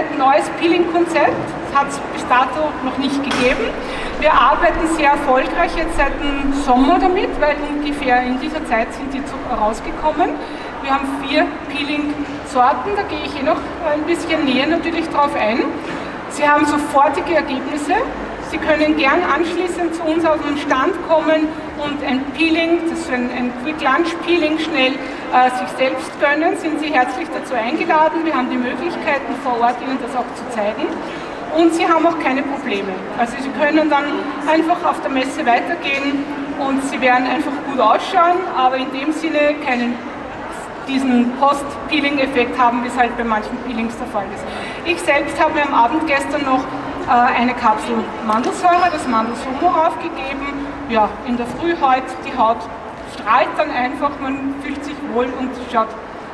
komplett neues Peeling-Konzept. Das hat es bis dato noch nicht gegeben. Wir arbeiten sehr erfolgreich jetzt seit dem Sommer damit, weil ungefähr in dieser Zeit sind die rausgekommen. Wir haben 4 Peeling-Sorten, da gehe ich noch ein bisschen näher natürlich drauf ein. Sie haben sofortige Ergebnisse. Sie können gern anschließend zu uns auf den Stand kommen und ein Peeling, das ist ein Quick Lunch Peeling, schnell sich selbst gönnen. Sind Sie herzlich dazu eingeladen. Wir haben die Möglichkeiten vor Ort, Ihnen das auch zu zeigen. Und Sie haben auch keine Probleme. Also Sie können dann einfach auf der Messe weitergehen und Sie werden einfach gut ausschauen, aber in dem Sinne diesen Post-Peeling-Effekt haben, wie es halt bei manchen Peelings der Fall ist. Ich selbst habe mir am Abend gestern noch eine Kapsel Mandelsäure, das Mandelsumo, aufgegeben. Ja, in der Früh heute, die Haut strahlt dann einfach, man fühlt sich wohl und schaut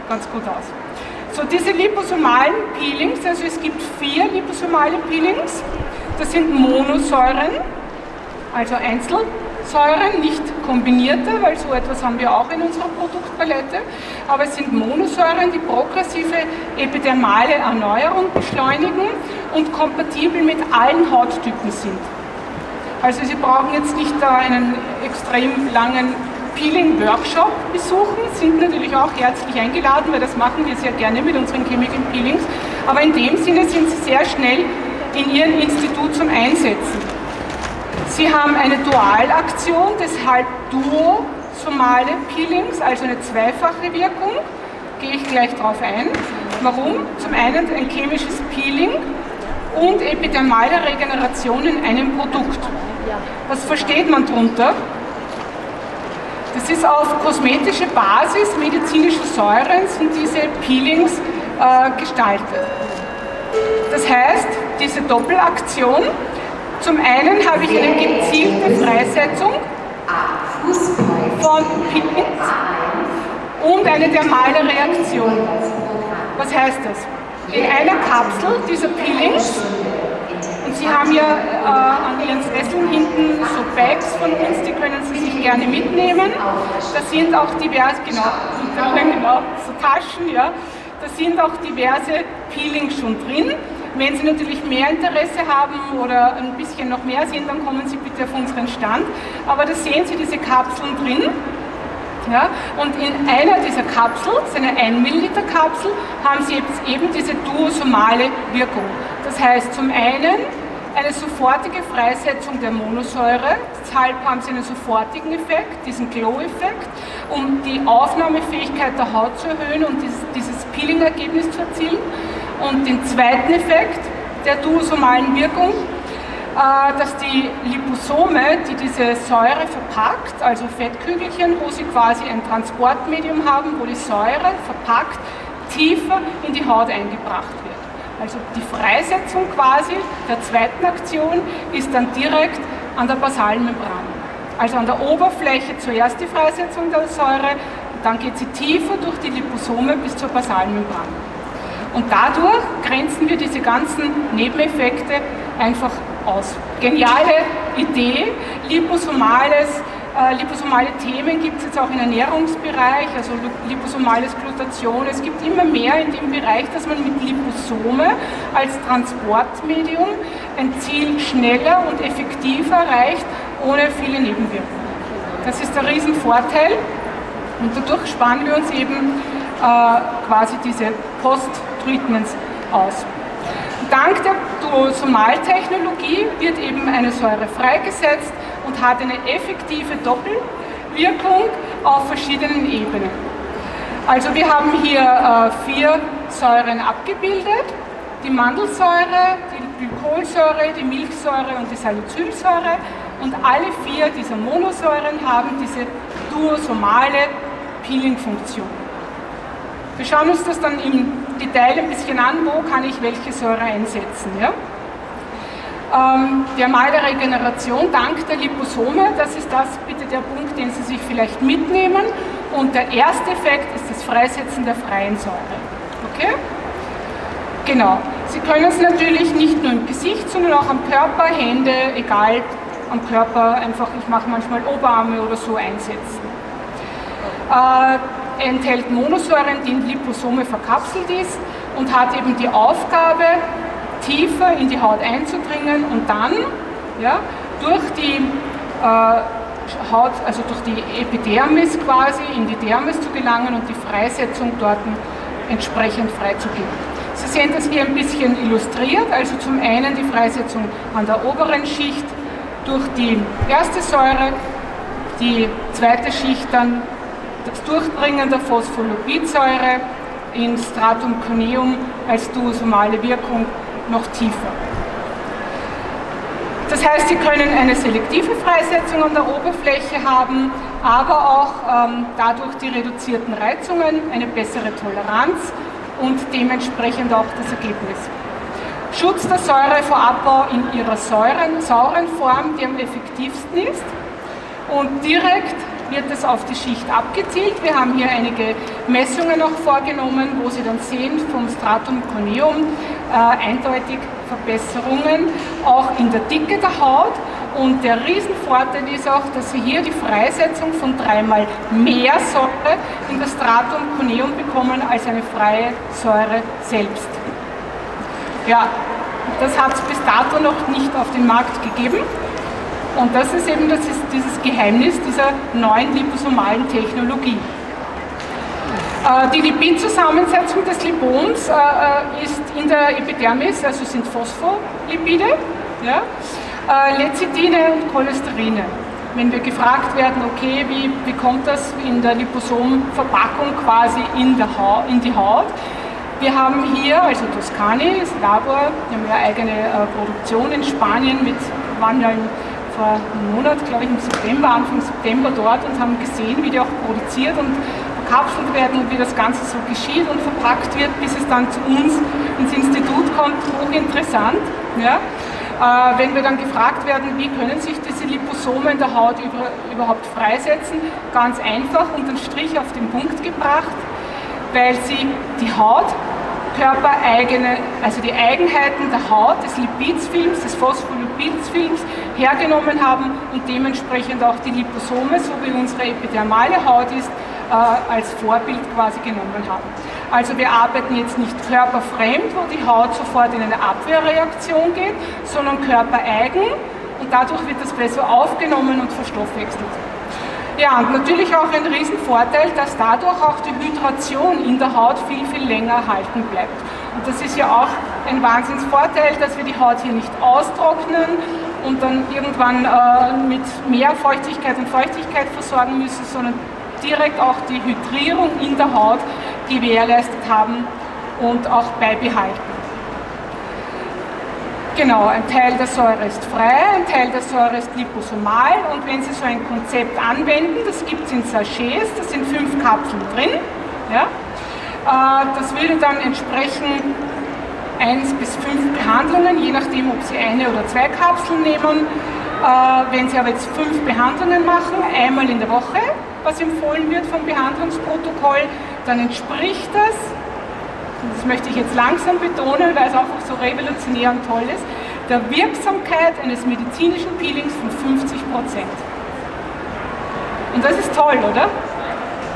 ganz gut aus. So, diese liposomalen Peelings, also es gibt 4 liposomale Peelings, das sind Monosäuren, also Einzelsäuren, nicht kombinierte, weil so etwas haben wir auch in unserer Produktpalette, aber es sind Monosäuren, die progressive epidermale Erneuerung beschleunigen und kompatibel mit allen Hauttypen sind. Also Sie brauchen jetzt nicht einen extrem langen Peeling-Workshop besuchen, sind natürlich auch herzlich eingeladen, weil das machen wir sehr gerne mit unseren Chemical Peelings, aber in dem Sinne sind Sie sehr schnell in Ihrem Institut zum Einsetzen. Sie haben eine Dualaktion, deshalb duosomale Peelings, also eine zweifache Wirkung, gehe ich gleich darauf ein. Warum? Zum einen ein chemisches Peeling und epidermale Regeneration in einem Produkt. Was versteht man darunter? Das ist auf kosmetische Basis medizinischer Säuren sind diese Peelings gestaltet. Das heißt, diese Doppelaktion, zum einen habe ich eine gezielte Freisetzung von Peelings und eine dermale Reaktion. Was heißt das? In einer Kapsel dieser Peelings, und Sie haben ja an Ihren Sesseln hinten so Bags von uns, die können Sie sich gerne mitnehmen. Da sind auch diverse, genau, so Taschen, ja. Da sind auch diverse Peelings schon drin. Wenn Sie natürlich mehr Interesse haben oder ein bisschen noch mehr sehen, dann kommen Sie bitte auf unseren Stand. Aber da sehen Sie diese Kapseln drin. Ja, und in einer dieser Kapseln, das ist eine 1 Milliliter Kapsel, haben Sie jetzt eben diese duosomale Wirkung. Das heißt zum einen eine sofortige Freisetzung der Monosäure, deshalb haben Sie einen sofortigen Effekt, diesen Glow-Effekt, um die Aufnahmefähigkeit der Haut zu erhöhen und dieses Peeling-Ergebnis zu erzielen. Und den zweiten Effekt der duosomalen Wirkung, dass die Liposome, die diese Säure verpackt, also Fettkügelchen, wo sie quasi ein Transportmedium haben, wo die Säure verpackt tiefer in die Haut eingebracht wird. Also die Freisetzung quasi der zweiten Aktion ist dann direkt an der basalen Membran. Also an der Oberfläche zuerst die Freisetzung der Säure, dann geht sie tiefer durch die Liposome bis zur basalen Membran. Und dadurch grenzen wir diese ganzen Nebeneffekte einfach aus. Geniale Idee, liposomale Themen gibt es jetzt auch im Ernährungsbereich, also liposomales Glutathion. Es gibt immer mehr in dem Bereich, dass man mit Liposome als Transportmedium ein Ziel schneller und effektiver erreicht, ohne viele Nebenwirkungen. Das ist der Riesenvorteil und dadurch sparen wir uns eben quasi diese Post-Treatments aus. Dank der Duosomaltechnologie wird eben eine Säure freigesetzt und hat eine effektive Doppelwirkung auf verschiedenen Ebenen. Also wir haben hier 4 Säuren abgebildet, die Mandelsäure, die Glykolsäure, die Milchsäure und die Salicylsäure, und alle 4 dieser Monosäuren haben diese duosomale Peeling-Funktion. Wir schauen uns das dann im Detail ein bisschen an, wo kann ich welche Säure einsetzen. Ja? Dermale Regeneration dank der Liposome, das ist bitte der Punkt, den Sie sich vielleicht mitnehmen. Und der erste Effekt ist das Freisetzen der freien Säure. Okay? Genau. Sie können es natürlich nicht nur im Gesicht, sondern auch am Körper, Hände, egal, am Körper einfach, ich mache manchmal Oberarme oder so, einsetzen. Enthält Monosäuren, die in Liposome verkapselt ist, und hat eben die Aufgabe, tiefer in die Haut einzudringen und dann durch die Haut, also durch die Epidermis quasi in die Dermis zu gelangen und die Freisetzung dort entsprechend freizugeben. Sie sehen das hier ein bisschen illustriert, also zum einen die Freisetzung an der oberen Schicht durch die erste Säure, die zweite Schicht dann das Durchdringen der Phospholipidsäure ins Stratum corneum als duosomale Wirkung noch tiefer. Das heißt, Sie können eine selektive Freisetzung an der Oberfläche haben, aber auch dadurch die reduzierten Reizungen, eine bessere Toleranz und dementsprechend auch das Ergebnis. Schutz der Säure vor Abbau in ihrer sauren Form, die am effektivsten ist, und direkt wird es auf die Schicht abgezielt. Wir haben hier einige Messungen auch vorgenommen, wo Sie dann sehen, vom Stratum corneum eindeutig Verbesserungen auch in der Dicke der Haut. Und der Riesenvorteil ist auch, dass Sie hier die Freisetzung von 3-mal mehr Säure in das Stratum corneum bekommen als eine freie Säure selbst. Ja, das hat es bis dato noch nicht auf den Markt gegeben. Und das ist eben dieses Geheimnis dieser neuen liposomalen Technologie. Die Lipidzusammensetzung des Lipoms ist in der Epidermis, also sind Phospholipide, Lecithine und Cholesterine. Wenn wir gefragt werden, okay, wie kommt das in der Liposomverpackung quasi in die Haut? Wir haben hier, also Toscani, das Labor, wir haben ja eigene Produktion in Spanien, waren ja vor einem Monat, glaube ich, im September, Anfang September dort und haben gesehen, wie die auch produziert und verkapselt werden und wie das Ganze so geschieht und verpackt wird, bis es dann zu uns ins Institut kommt, hochinteressant. Ja. Wenn wir dann gefragt werden, wie können sich diese Liposome in der Haut überhaupt freisetzen, ganz einfach unter den Strich auf den Punkt gebracht, weil sie die Haut körpereigene, also die Eigenheiten der Haut, des Lipidfilms, des Phospholipidfilms hergenommen haben und dementsprechend auch die Liposome, so wie unsere epidermale Haut ist, als Vorbild quasi genommen haben. Also wir arbeiten jetzt nicht körperfremd, wo die Haut sofort in eine Abwehrreaktion geht, sondern körpereigen und dadurch wird das besser aufgenommen und verstoffwechselt. Ja, und natürlich auch ein Riesenvorteil, dass dadurch auch die Hydration in der Haut viel, viel länger erhalten bleibt. Und das ist ja auch ein Wahnsinnsvorteil, dass wir die Haut hier nicht austrocknen und dann irgendwann mit mehr Feuchtigkeit und Feuchtigkeit versorgen müssen, sondern direkt auch die Hydrierung in der Haut gewährleistet haben und auch beibehalten. Genau, ein Teil der Säure ist frei, ein Teil der Säure ist liposomal und wenn Sie so ein Konzept anwenden, das gibt es in Sachets, da sind 5 Kapseln drin, das würde dann entsprechen 1 bis 5 Behandlungen, je nachdem, ob Sie 1 oder 2 Kapseln nehmen. Wenn Sie aber jetzt 5 Behandlungen machen, einmal in der Woche, was empfohlen wird vom Behandlungsprotokoll, dann entspricht das möchte ich jetzt langsam betonen, weil es einfach so revolutionär und toll ist, der Wirksamkeit eines medizinischen Peelings von 50%. Und das ist toll, oder?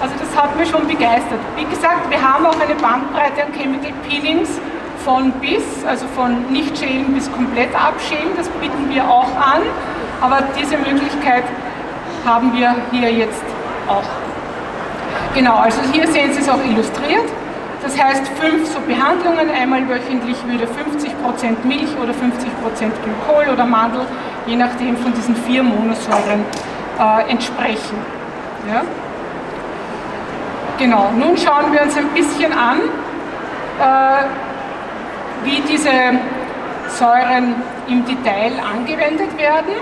Also das hat mich schon begeistert. Wie gesagt, wir haben auch eine Bandbreite an Chemical Peelings von bis, also von nicht schälen bis komplett abschälen, das bieten wir auch an, aber diese Möglichkeit haben wir hier jetzt auch. Genau, also hier sehen Sie es auch illustriert. Das heißt, 5 so Behandlungen, einmal wöchentlich würde 50% Milch oder 50% Glykol oder Mandel, je nachdem von diesen 4 Monosäuren entsprechen. Ja? Genau, nun schauen wir uns ein bisschen an, wie diese Säuren im Detail angewendet werden.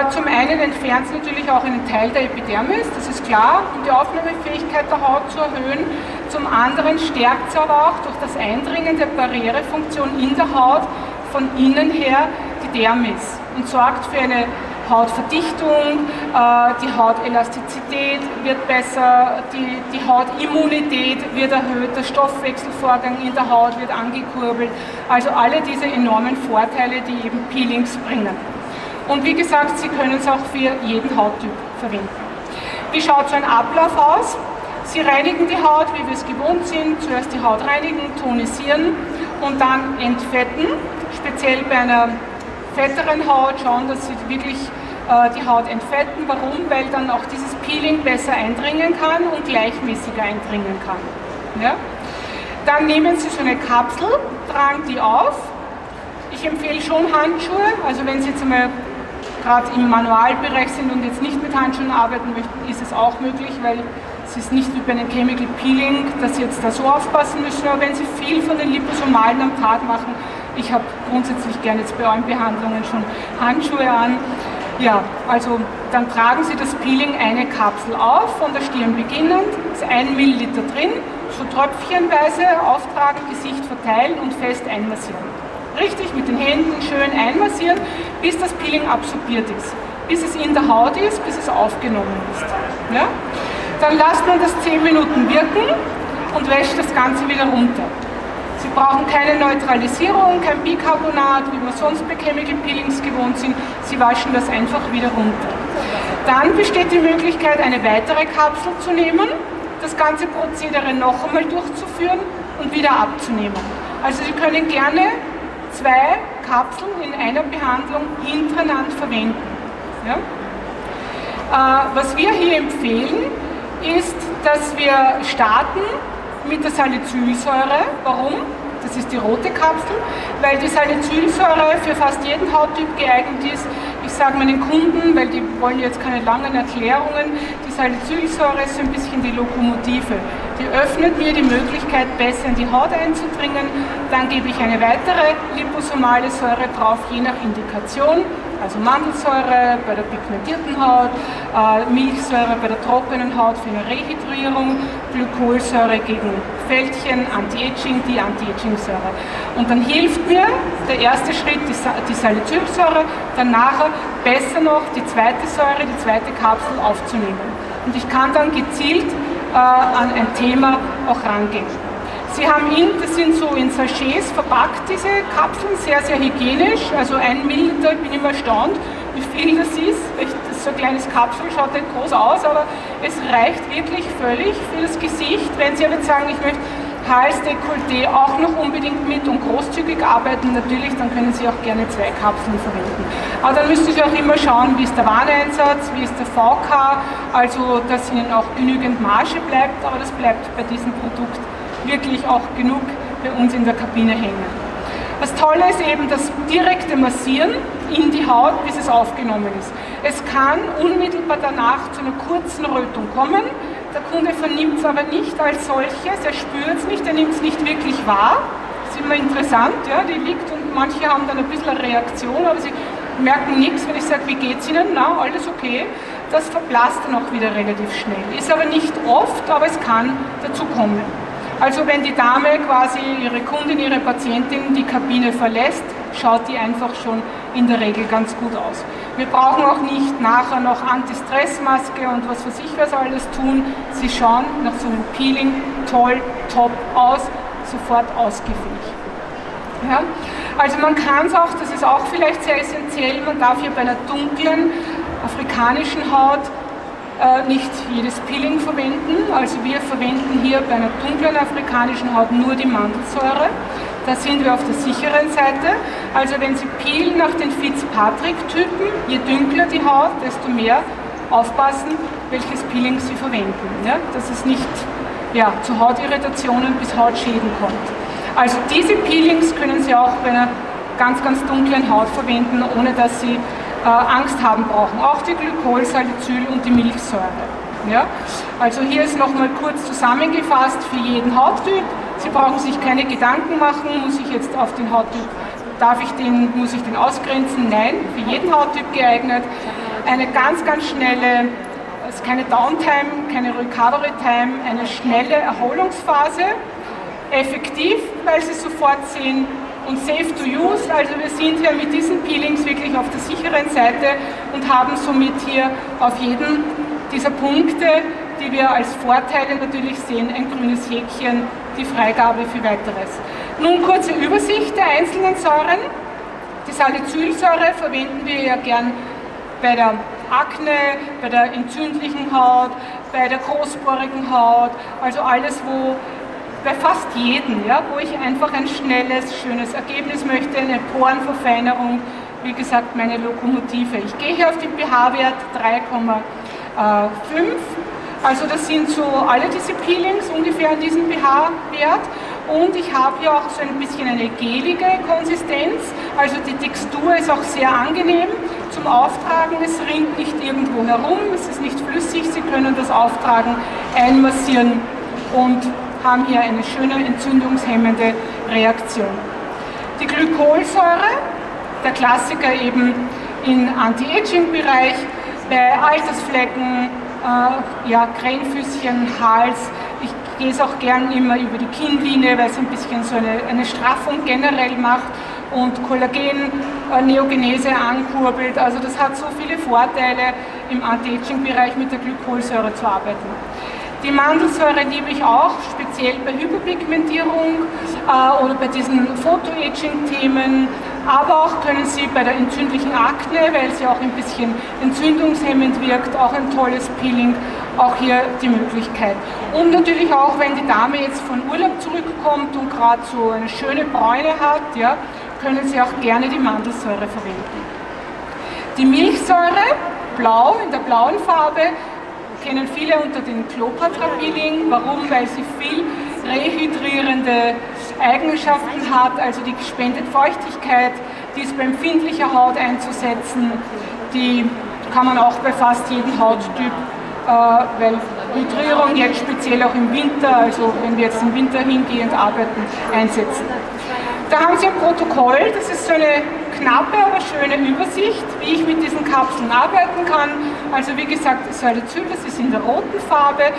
Zum einen entfernt es natürlich auch einen Teil der Epidermis, das ist klar, um die Aufnahmefähigkeit der Haut zu erhöhen. Zum anderen stärkt es aber auch durch das Eindringen der Barrierefunktion in der Haut von innen her die Dermis und sorgt für eine Hautverdichtung, die Hautelastizität wird besser, die Hautimmunität wird erhöht, der Stoffwechselvorgang in der Haut wird angekurbelt. Also alle diese enormen Vorteile, die eben Peelings bringen. Und wie gesagt, Sie können es auch für jeden Hauttyp verwenden. Wie schaut so ein Ablauf aus? Sie reinigen die Haut, wie wir es gewohnt sind. Zuerst die Haut reinigen, tonisieren und dann entfetten. Speziell bei einer fetteren Haut schauen, dass Sie wirklich die Haut entfetten. Warum? Weil dann auch dieses Peeling besser eindringen kann und gleichmäßiger eindringen kann. Ja? Dann nehmen Sie so eine Kapsel, tragen die auf. Ich empfehle schon Handschuhe, also wenn Sie jetzt einmal gerade im Manualbereich sind und jetzt nicht mit Handschuhen arbeiten möchten, ist es auch möglich, weil es ist nicht wie bei einem Chemical Peeling, dass Sie jetzt da so aufpassen müssen, aber wenn Sie viel von den Liposomalen am Tag machen, ich habe grundsätzlich gerne jetzt bei euren Behandlungen schon Handschuhe an, ja, also dann tragen Sie das Peeling eine Kapsel auf, von der Stirn beginnend, ist 1 Milliliter drin, so tröpfchenweise auftragen, Gesicht verteilen und fest einmassieren. Richtig mit den Händen schön einmassieren, bis das Peeling absorbiert ist, bis es in der Haut ist, bis es aufgenommen ist. Ja? Dann lässt man das 10 Minuten wirken und wäscht das Ganze wieder runter. Sie brauchen keine Neutralisierung, kein Bicarbonat, wie wir sonst bei Chemical Peelings gewohnt sind. Sie waschen das einfach wieder runter. Dann besteht die Möglichkeit, eine weitere Kapsel zu nehmen, das ganze Prozedere noch einmal durchzuführen und wieder abzunehmen. Also Sie können gerne 2 Kapseln in einer Behandlung hintereinander verwenden. Ja? Was wir hier empfehlen, ist, dass wir starten mit der Salicylsäure. Warum? Das ist die rote Kapsel, weil die Salicylsäure für fast jeden Hauttyp geeignet ist. Ich sage meinen Kunden, weil die wollen jetzt keine langen Erklärungen, die Salicylsäure ist so ein bisschen die Lokomotive. Die öffnet mir die Möglichkeit, besser in die Haut einzudringen. Dann gebe ich eine weitere liposomale Säure drauf, je nach Indikation. Also Mandelsäure bei der pigmentierten Haut, Milchsäure bei der trockenen Haut für eine Rehydrierung, Glykolsäure gegen Fältchen, Anti-Aging, die Anti-Aging-Säure. Und dann hilft mir der erste Schritt, die Salicylsäure, dann nachher besser noch die zweite Säure, die zweite Kapsel aufzunehmen. Und ich kann dann gezielt an ein Thema auch rangehen. Sie haben das sind so in Sachets verpackt, diese Kapseln, sehr, sehr hygienisch, also 1 Milliliter, ich bin immer erstaunt, wie viel das ist. Das ist so ein kleines Kapsel, schaut nicht groß aus, aber es reicht wirklich völlig für das Gesicht. Wenn Sie aber jetzt sagen, ich möchte Hals-Dekolleté auch noch unbedingt mit und großzügig arbeiten, natürlich, dann können Sie auch gerne 2 Kapseln verwenden. Aber dann müssen Sie auch immer schauen, wie ist der Wareneinsatz, wie ist der VK, also dass Ihnen auch genügend Marge bleibt, aber das bleibt bei diesem Produkt wirklich auch genug bei uns in der Kabine hängen. Das Tolle ist eben das direkte Massieren in die Haut, bis es aufgenommen ist. Es kann unmittelbar danach zu einer kurzen Rötung kommen. Der Kunde vernimmt es aber nicht als solches, er spürt es nicht, er nimmt es nicht wirklich wahr. Das ist immer interessant, ja, die liegt und manche haben dann ein bisschen eine Reaktion, aber sie merken nichts, wenn ich sage, wie geht es Ihnen? Na, alles okay. Das verblasst dann auch wieder relativ schnell. Ist aber nicht oft, aber es kann dazu kommen. Also wenn die Dame quasi ihre Kundin, ihre Patientin die Kabine verlässt, schaut die einfach schon in der Regel ganz gut aus. Wir brauchen auch nicht nachher noch Anti-Stress-Maske und was weiß ich was alles tun. Sie schauen nach so einem Peeling toll, top aus, sofort ausgefüllt. Ja? Also man kann es auch, das ist auch vielleicht sehr essentiell, man darf hier bei einer dunklen afrikanischen Haut nicht jedes Peeling verwenden, also wir verwenden hier bei einer dunklen afrikanischen Haut nur die Mandelsäure. Da sind wir auf der sicheren Seite. Also wenn Sie peelen nach den Fitzpatrick-Typen, je dunkler die Haut, desto mehr aufpassen, welches Peeling Sie verwenden. Ja? Dass es nicht zu Hautirritationen bis Hautschäden kommt. Also diese Peelings können Sie auch bei einer ganz, ganz dunklen Haut verwenden, ohne dass Sie Angst haben brauchen. Auch die Glykol, Salicyl und die Milchsäure. Ja? Also hier ist nochmal kurz zusammengefasst für jeden Hauttyp. Sie brauchen sich keine Gedanken machen, muss ich jetzt auf den Hauttyp, muss ich den ausgrenzen? Nein, für jeden Hauttyp geeignet. Eine ganz, ganz schnelle, es ist keine Downtime, keine Recovery Time, eine schnelle Erholungsphase. Effektiv, weil Sie sofort sehen, und safe to use, also wir sind hier mit diesen Peelings wirklich auf der sicheren Seite und haben somit hier auf jeden dieser Punkte, die wir als Vorteile natürlich sehen, ein grünes Häkchen, die Freigabe für weiteres. Nun kurze Übersicht der einzelnen Säuren. Die Salicylsäure verwenden wir ja gern bei der Akne, bei der entzündlichen Haut, bei der großporigen Haut, also alles, wo bei fast jedem, ja, wo ich einfach ein schnelles, schönes Ergebnis möchte, eine Porenverfeinerung, wie gesagt, meine Lokomotive. Ich gehe hier auf den pH-Wert 3,5, also das sind so alle diese Peelings ungefähr an diesem pH-Wert. Und ich habe hier auch so ein bisschen eine gelige Konsistenz, also die Textur ist auch sehr angenehm zum Auftragen, es rinnt nicht irgendwo herum, es ist nicht flüssig, Sie können das Auftragen einmassieren und haben hier eine schöne entzündungshemmende Reaktion. Die Glykolsäure, der Klassiker eben im Anti-Aging-Bereich, bei Altersflecken, Krähenfüßchen, Hals. Ich gehe es auch gern immer über die Kinnlinie, weil es ein bisschen so eine Straffung generell macht und Kollagen-Neogenese ankurbelt. Also das hat so viele Vorteile, im Anti-Aging-Bereich mit der Glykolsäure zu arbeiten. Die Mandelsäure liebe ich auch, speziell bei Hyperpigmentierung oder bei diesen Photo-Aging-Themen, aber auch können Sie bei der entzündlichen Akne, weil sie auch ein bisschen entzündungshemmend wirkt, auch ein tolles Peeling, auch hier die Möglichkeit. Und natürlich auch, wenn die Dame jetzt von Urlaub zurückkommt und gerade so eine schöne Bräune hat, ja, können Sie auch gerne die Mandelsäure verwenden. Die Milchsäure, blau, in der blauen Farbe, kennen viele unter den Cleopatra-Peeling. Warum? Weil sie viel rehydrierende Eigenschaften hat, also die spendet Feuchtigkeit, die ist bei empfindlicher Haut einzusetzen, die kann man auch bei fast jedem Hauttyp, weil Hydrierung jetzt speziell auch im Winter, also wenn wir jetzt im Winter hingehend arbeiten, einsetzen. Da haben Sie ein Protokoll, das ist so eine knappe, aber schöne Übersicht, wie ich mit diesen Kapseln arbeiten kann. Also wie gesagt, Salicyl, das ist in der roten Farbe.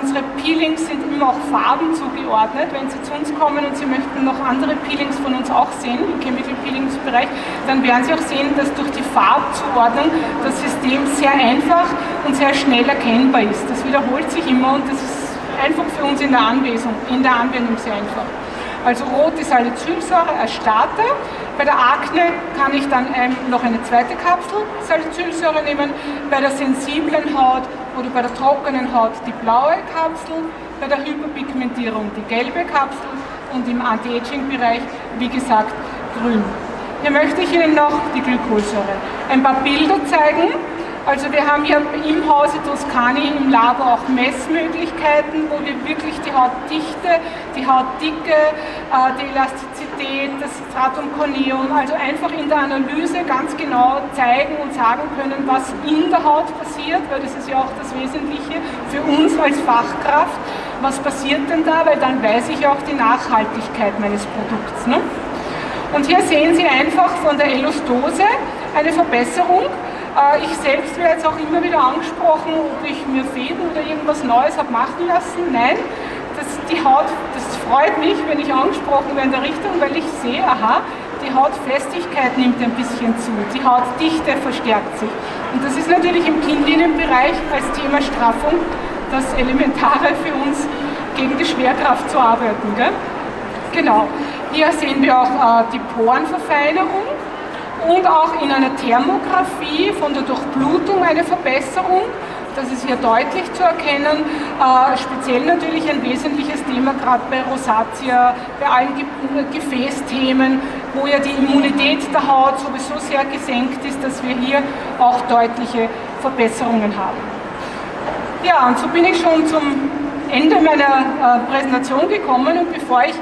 Unsere Peelings sind immer auch Farben zugeordnet. Wenn Sie zu uns kommen und Sie möchten noch andere Peelings von uns auch sehen, im Chemical Peelings Bereich, dann werden Sie auch sehen, dass durch die Farbzuordnung das System sehr einfach und sehr schnell erkennbar ist. Das wiederholt sich immer und das ist einfach für uns in der Anwendung sehr einfach. Also rot ist Salicylsäure als Starter. Bei der Akne kann ich dann noch eine zweite Kapsel Salicylsäure nehmen. Bei der sensiblen Haut oder bei der trockenen Haut die blaue Kapsel. Bei der Hyperpigmentierung die gelbe Kapsel und im Anti-Aging-Bereich, wie gesagt, grün. Hier möchte ich Ihnen noch die Glykolsäure ein paar Bilder zeigen. Also wir haben hier im Hause Toscani im Labor auch Messmöglichkeiten, wo wir wirklich die Hautdichte, die Hautdicke, die Elastizität, das Stratum corneum, also einfach in der Analyse ganz genau zeigen und sagen können, was in der Haut passiert, weil das ist ja auch das Wesentliche für uns als Fachkraft. Was passiert denn da? Weil dann weiß ich auch die Nachhaltigkeit meines Produkts. Ne? Und hier sehen Sie einfach von der Elastose eine Verbesserung. Ich selbst werde jetzt auch immer wieder angesprochen, ob ich mir Fäden oder irgendwas Neues habe machen lassen. Nein, die Haut, das freut mich, wenn ich angesprochen werde in der Richtung, weil ich sehe, aha, die Hautfestigkeit nimmt ein bisschen zu, die Hautdichte verstärkt sich. Und das ist natürlich im Kinnlinienbereich als Thema Straffung das Elementare für uns, gegen die Schwerkraft zu arbeiten. Gell? Genau, hier sehen wir auch die Porenverfeinerung. Und auch in einer Thermographie von der Durchblutung eine Verbesserung. Das ist hier deutlich zu erkennen. Speziell natürlich ein wesentliches Thema, gerade bei Rosatia, bei allen Gefäßthemen, wo ja die Immunität der Haut sowieso sehr gesenkt ist, dass wir hier auch deutliche Verbesserungen haben. Ja, und so bin ich schon zum Ende meiner Präsentation gekommen und bevor ich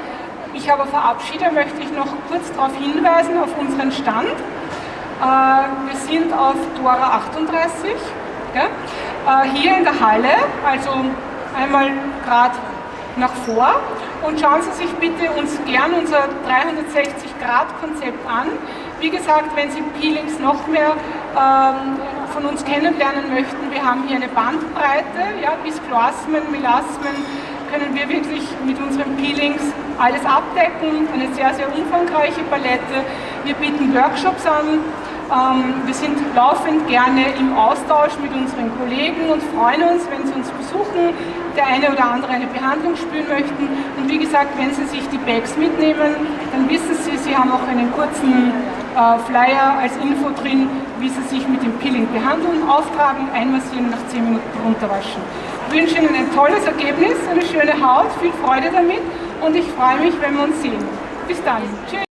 mich aber verabschiede, möchte ich noch kurz darauf hinweisen, auf unseren Stand. Wir sind auf Dora 38, hier in der Halle, also einmal gerade nach vor. Und schauen Sie sich bitte uns gern unser 360-Grad-Konzept an. Wie gesagt, wenn Sie Peelings noch mehr von uns kennenlernen möchten, wir haben hier eine Bandbreite, ja, bis Chloasmen, Melasmen, können wir wirklich mit unseren Peelings alles abdecken, eine sehr, sehr umfangreiche Palette. Wir bieten Workshops an, wir sind laufend gerne im Austausch mit unseren Kollegen und freuen uns, wenn Sie uns besuchen, der eine oder andere eine Behandlung spüren möchten. Und wie gesagt, wenn Sie sich die Bags mitnehmen, dann wissen Sie, Sie haben auch einen kurzen Flyer als Info drin, wie Sie sich mit dem Peeling behandeln, auftragen, einmassieren, nach 10 Minuten runterwaschen. wünsche Ihnen ein tolles Ergebnis, eine schöne Haut, viel Freude damit und ich freue mich, wenn wir uns sehen. Bis dann. Tschüss.